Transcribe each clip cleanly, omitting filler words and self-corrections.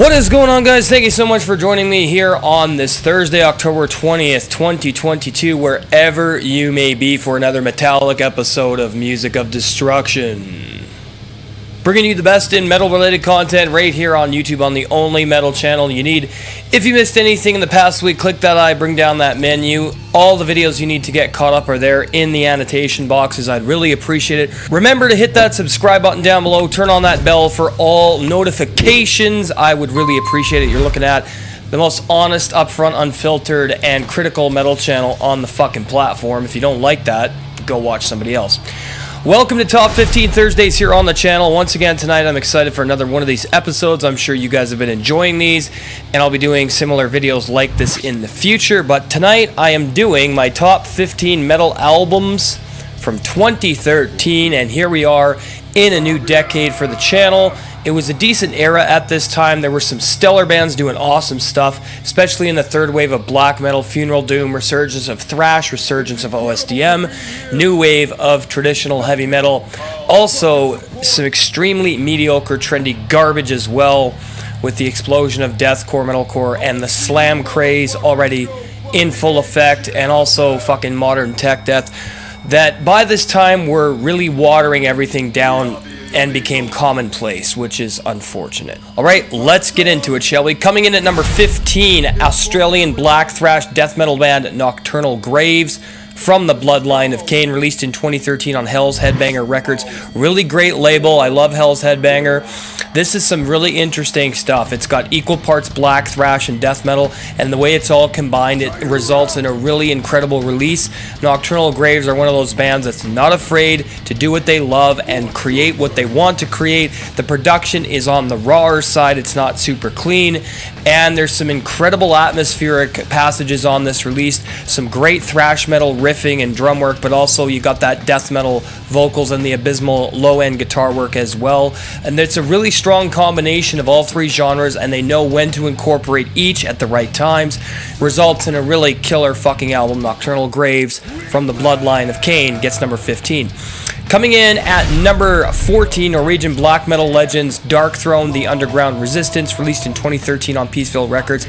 What is going on, guys? Thank you so much for joining me here on this Thursday, October 20th, 2022, wherever you may be, for another metallic episode of Music of Destruction. Bringing you the best in metal-related content right here on YouTube on the only metal channel you need. If you missed anything in the past week, click that eye, bring down that menu. All the videos you need to get caught up are there in the annotation boxes. I'd really appreciate it. Remember to hit that subscribe button down below. Turn on that bell for all notifications. I would really appreciate it. You're looking at the most honest, upfront, unfiltered, and critical metal channel on the fucking platform. If you don't like that, go watch somebody else. Welcome to Top 15 Thursdays here on the channel. Once again, tonight I'm excited for another one of these episodes. I'm sure you guys have been enjoying these, and I'll be doing similar videos like this in the future. But tonight I am doing my top 15 metal albums from 2013, and here we are in a new decade for the channel. It was a decent era at this time. There were some stellar bands doing awesome stuff, especially in the third wave of black metal, funeral doom, resurgence of thrash, resurgence of OSDM, new wave of traditional heavy metal. Also, some extremely mediocre, trendy garbage as well, with the explosion of deathcore, metalcore, and the slam craze already in full effect, and also fucking modern tech death, that by this time were really watering everything down and became commonplace, which is unfortunate. Alright, let's get into it, shall we? Coming in at number 15, Australian black thrash death metal band Nocturnal Graves, from the bloodline of Cain, released in 2013 on Hell's Headbanger Records. Really great label. I love Hell's Headbanger. This is some really interesting stuff. It's got equal parts black thrash and death metal, and the way it's all combined, it results in a really incredible release. Nocturnal Graves are one of those bands that's not afraid to do what they love and create what they want to create. The production is on the rawer side. It's not super clean, and there's some incredible atmospheric passages on this release. Some great thrash metal riffing and drum work, but also you got that death metal vocals and the abysmal low-end guitar work as well. And it's a really strong combination of all three genres, and they know when to incorporate each at the right times. Results in a really killer fucking album. Nocturnal Graves, from the bloodline of Cain, gets number 15. Coming in at number 14, Norwegian black metal legends Darkthrone, The Underground Resistance, released in 2013 on Peaceville Records.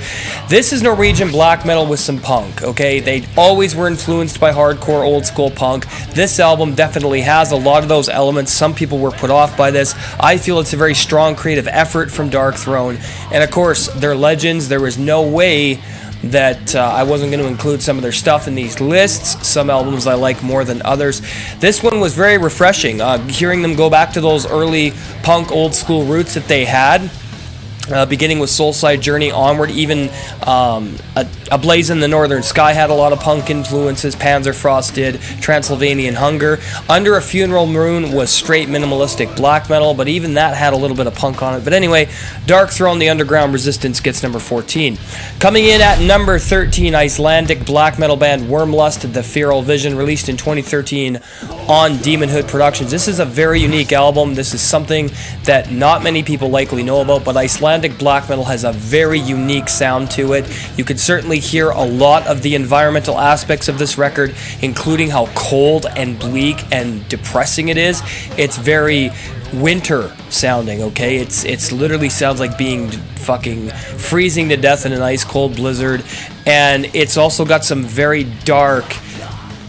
This is Norwegian black metal with some punk, okay? They always were influenced by hardcore, old school punk. This album definitely has a lot of those elements. Some people were put off by this. I feel it's a very strong creative effort from Darkthrone. And of course, they're legends. There was no way that I wasn't going to include some of their stuff in these lists. Some albums I like more than others. This one was very refreshing. Hearing them go back to those early punk old school roots that they had, beginning with Soulside Journey onward, even A Blaze in the Northern Sky had a lot of punk influences. Panzerfrost did. Transylvanian Hunger. Under a Funeral Moon was straight minimalistic black metal, but even that had a little bit of punk on it. But anyway, Darkthrone, The Underground Resistance, gets number 14. Coming in at number 13, Icelandic black metal band Wormlust, The Feral Vision, released in 2013 on Demon Hood Productions. This is a very unique album. This is something that not many people likely know about, but Icelandic black metal has a very unique sound to it. You could certainly hear a lot of the environmental aspects of this record, including how cold and bleak and depressing it is. It's very winter sounding, okay? It's literally sounds like being fucking freezing to death in an ice cold blizzard, and it's also got some very dark,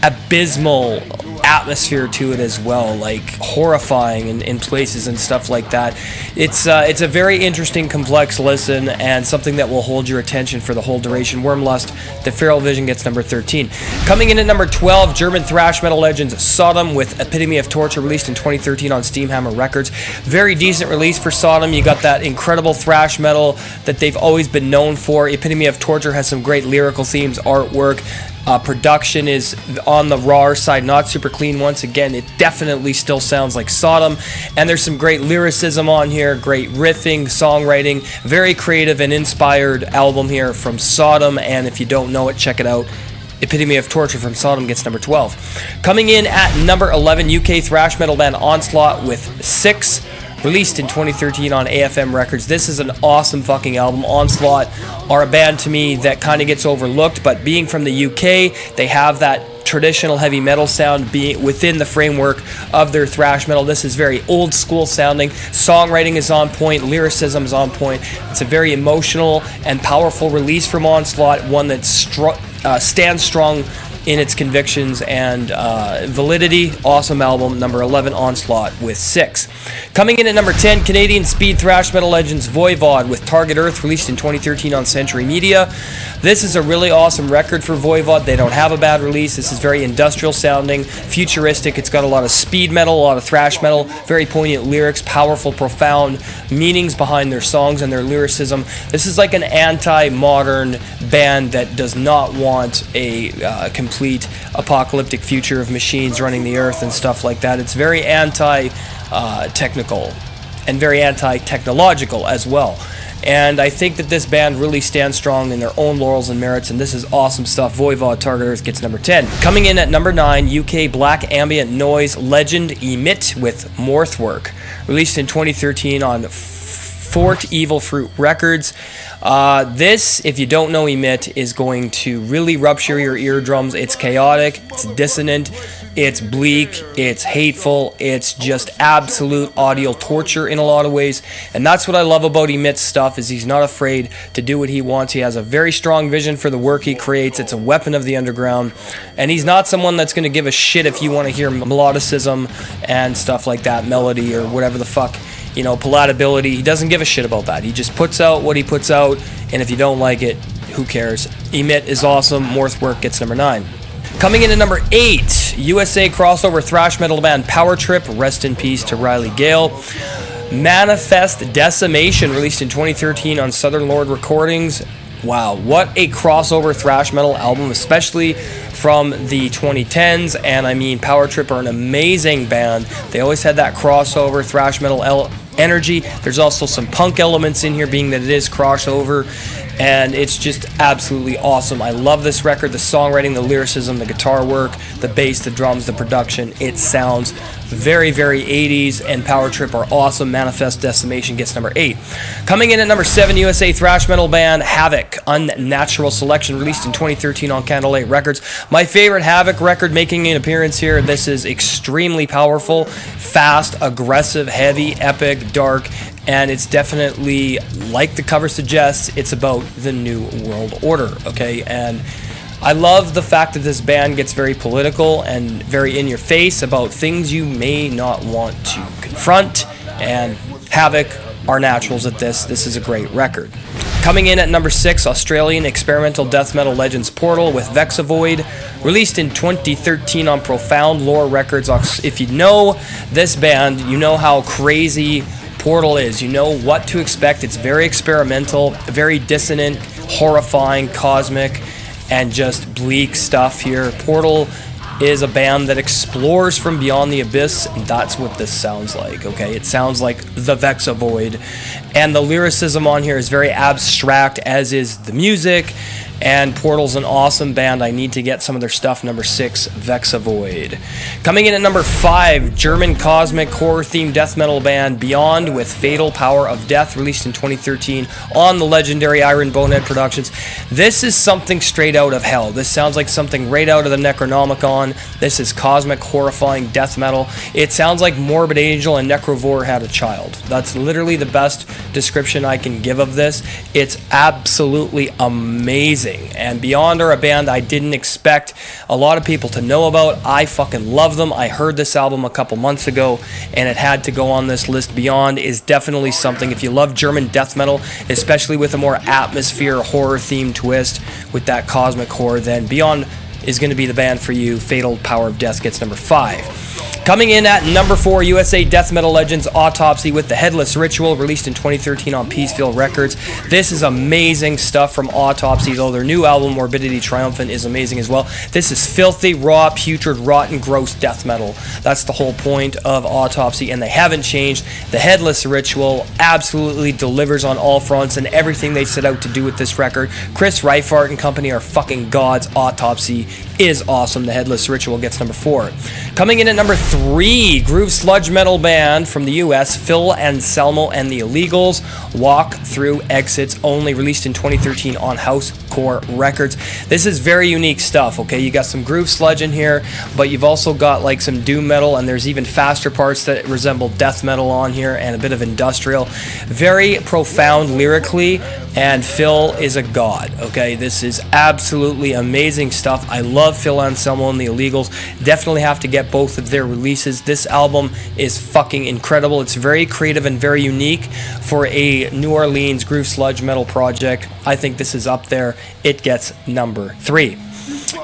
abysmal atmosphere to it as well, like horrifying in places and stuff like that. It's a very interesting, complex listen, and something that will hold your attention for the whole duration. Wormlust, The Feral Vision, gets number 13. Coming in at number 12, German thrash metal legends Sodom with Epitome of Torture, released in 2013 on Steamhammer Records. Very decent release for Sodom. You got that incredible thrash metal that they've always been known for. Epitome of Torture has some great lyrical themes, artwork. Production is on the raw side, not super clean. Once again, it definitely still sounds like Sodom, and there's some great lyricism on here, great riffing, songwriting, very creative and inspired album here from Sodom, and if you don't know it, check it out. Epitome of Torture from Sodom gets number 12. Coming in at number 11, UK thrash metal band Onslaught with Six, released in 2013 on AFM Records. This is an awesome fucking album. Onslaught are a band to me that kind of gets overlooked, but being from the UK, they have that traditional heavy metal sound being within the framework of their thrash metal. This is very old school sounding. Songwriting is on point, lyricism is on point. It's a very emotional and powerful release from Onslaught, one that stands strong in its convictions and validity. Awesome album. Number 11, Onslaught with 6. Coming in at number 10, Canadian speed thrash metal legends Voivod with Target Earth, released in 2013 on Century Media. This is a really awesome record for Voivod. They don't have a bad release. This is very industrial sounding, futuristic. It's got a lot of speed metal, a lot of thrash metal, very poignant lyrics, powerful, profound meanings behind their songs and their lyricism. This is like an anti-modern band that does not want a complete apocalyptic future of machines running the earth and stuff like that. It's very anti-technical and very anti-technological as well. And I think that this band really stands strong in their own laurels and merits, and this is awesome stuff. Voivod, Target Earth gets number 10. Coming in at number 9, UK black ambient noise legend Emit with Morthwork, released in 2013 on Fort Evil Fruit Records. This, if you don't know Emit, is going to really rupture your eardrums. It's chaotic, it's dissonant, it's bleak, it's hateful, it's just absolute audio torture in a lot of ways. And that's what I love about Emit's stuff, is he's not afraid to do what he wants. He has a very strong vision for the work he creates. It's a weapon of the underground. And he's not someone that's going to give a shit if you want to hear melodicism and stuff like that, melody or whatever the fuck, palatability. He doesn't give a shit about that. He just puts out what he puts out, and if you don't like it, who cares? Emit is awesome. Morthwork gets number 9. Coming in at number 8, USA crossover thrash metal band Power Trip, rest in peace to Riley Gale. Manifest Decimation, released in 2013 on Southern Lord Recordings. Wow, what a crossover thrash metal album, especially from the 2010s. And I mean, Power Trip are an amazing band. They always had that crossover thrash metal energy. There's also some punk elements in here, being that it is crossover, and it's just absolutely awesome. I love this record, the songwriting, the lyricism, the guitar work, the bass, the drums, the production. It sounds very, very 80s, and Power Trip are awesome. Manifest Decimation gets number 8. Coming in at number 7, USA thrash metal band Havoc, Unnatural Selection, released in 2013 on Candlelight Records. My favorite Havoc record making an appearance here. This is extremely powerful, fast, aggressive, heavy, epic, dark, and it's definitely, like the cover suggests, it's about the New World Order, okay? And I love the fact that this band gets very political and very in your face about things you may not want to confront, and Havoc are naturals at this. This is a great record. Coming in at number 6, Australian experimental death metal legends Portal with Vexavoid, released in 2013 on Profound Lore Records. If you know this band, you know how crazy Portal is. You know what to expect. It's very experimental, very dissonant, horrifying, cosmic, and just bleak stuff here. Portal is a band that explores from beyond the abyss, and that's what this sounds like, okay? It sounds like the Vexavoid, and the lyricism on here is very abstract, as is the music, and Portal's an awesome band. I need to get some of their stuff. Number 6, Vexavoid. Coming in at number 5, German cosmic horror-themed death metal band Beyond with Fatal Power of Death, released in 2013 on the legendary Iron Bonehead Productions. This is something straight out of hell. This sounds like something right out of the Necronomicon. This is cosmic, horrifying death metal. It sounds like Morbid Angel and Necrovore had a child. That's literally the best description I can give of this. It's absolutely amazing. And Beyond are a band I didn't expect a lot of people to know about. I fucking love them. I heard this album a couple months ago, and it had to go on this list. Beyond is definitely something. If you love German death metal, especially with a more atmosphere, horror-themed twist with that cosmic horror, then Beyond is going to be the band for you. Fatal Power of Death gets number 5. Coming in at number 4, USA death metal legends Autopsy with the Headless Ritual, released in 2013 on Peacefield Records. This is amazing stuff from Autopsy, though their new album Morbidity Triumphant is amazing as well. This is filthy, raw, putrid, rotten, gross death metal. That's the whole point of Autopsy, and they haven't changed. The Headless Ritual absolutely delivers on all fronts and everything they set out to do with this record. Chris Reifart and company are fucking gods. Autopsy is awesome. The Headless Ritual gets number 4. Coming in at number 3, groove sludge metal band from the US, Phil Anselmo and the Illegals, Walk Through Exits Only, released in 2013 on House Hardcore Records. This is very unique stuff, okay? You got some groove sludge in here, but you've also got like some doom metal, and there's even faster parts that resemble death metal on here, and a bit of industrial. Very profound lyrically, and Phil is a god, okay? This is absolutely amazing stuff. I love Phil Anselmo and the Illegals. Definitely have to get both of their releases. This album is fucking incredible. It's very creative and very unique for a New Orleans groove sludge metal project. I think this is up there. It gets number 3.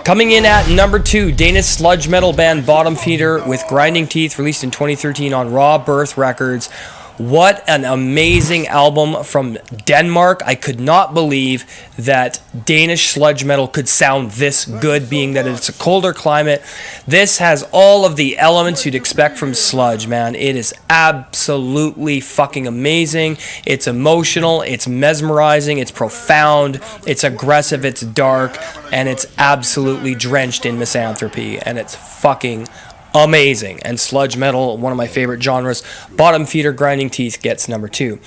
Coming in at number 2, Danish sludge metal band Bottom Feeder with Grinding Teeth, released in 2013 on Raw Birth Records. What an amazing album from Denmark. I could not believe that Danish sludge metal could sound this good, being that it's a colder climate. This has all of the elements you'd expect from sludge, man. It is absolutely fucking amazing. It's emotional, it's mesmerizing, it's profound, it's aggressive, it's dark, and it's absolutely drenched in misanthropy, and it's fucking amazing. And sludge metal, one of my favorite genres. Bottom Feeder, Grinding Teeth gets number 2.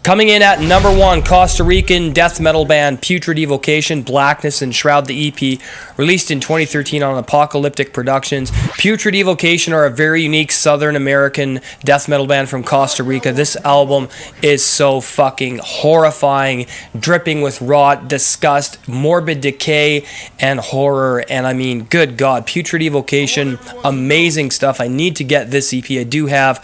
Coming in at number 1, Costa Rican death metal band Putrid Evocation, Blackness Enshroud, the EP, released in 2013 on Apocalyptic Productions. Putrid Evocation are a very unique Southern American death metal band from Costa Rica. This album is so fucking horrifying, dripping with rot, disgust, morbid decay, and horror. And I mean, good God, Putrid Evocation, amazing stuff. I need to get this EP. I do have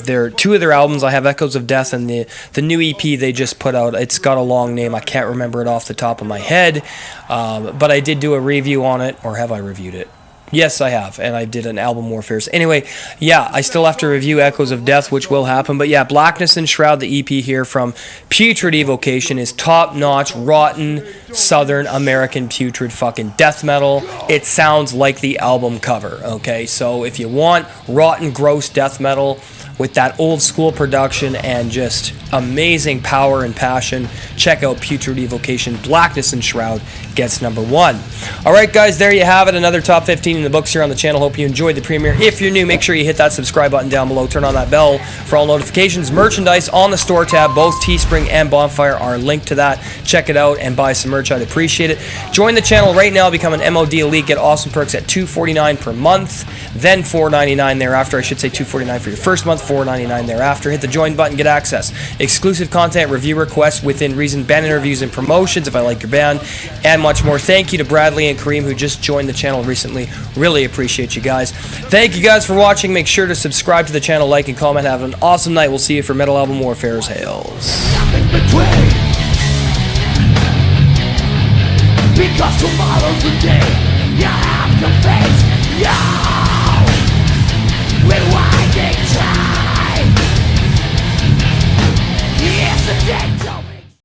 their 2 of their albums. I have Echoes of Death and the new EP they just put out. It's got a long name. I can't remember it off the top of my head, but I did do a review on it. Or have I reviewed it? Yes, I have, and I did an album warfare. Anyway, yeah, I still have to review Echoes of Death, which will happen. But yeah, Blackness Enshroud, the EP here from Putrid Evocation, is top-notch, rotten, Southern American putrid fucking death metal. It sounds like the album cover, okay? So if you want rotten, gross death metal with that old school production and just amazing power and passion, check out Putrid Evocation. Blackness Enshroud gets number 1. Alright guys, there you have it. Another top 15 in the books here on the channel. Hope you enjoyed the premiere. If you're new, make sure you hit that subscribe button down below. Turn on that bell for all notifications. Merchandise on the store tab. Both Teespring and Bonfire are linked to that. Check it out and buy some merch. I'd appreciate it. Join the channel right now. Become an MOD Elite. Get awesome perks at $2.49 per month. Then $4.99 thereafter. I should say $2.49 for your first month. $4.99 thereafter. Hit the join button. Get access. Exclusive content, review requests within reason, band interviews and promotions if I like your band, and much more. Thank you to Bradley and Kareem who just joined the channel recently. Really appreciate you guys. Thank you guys for watching. Make sure to subscribe to the channel, like and comment. Have an awesome night. We'll see you for Metal Album Warfare's Hails. Because tomorrow's the day you have to face you. Rewind.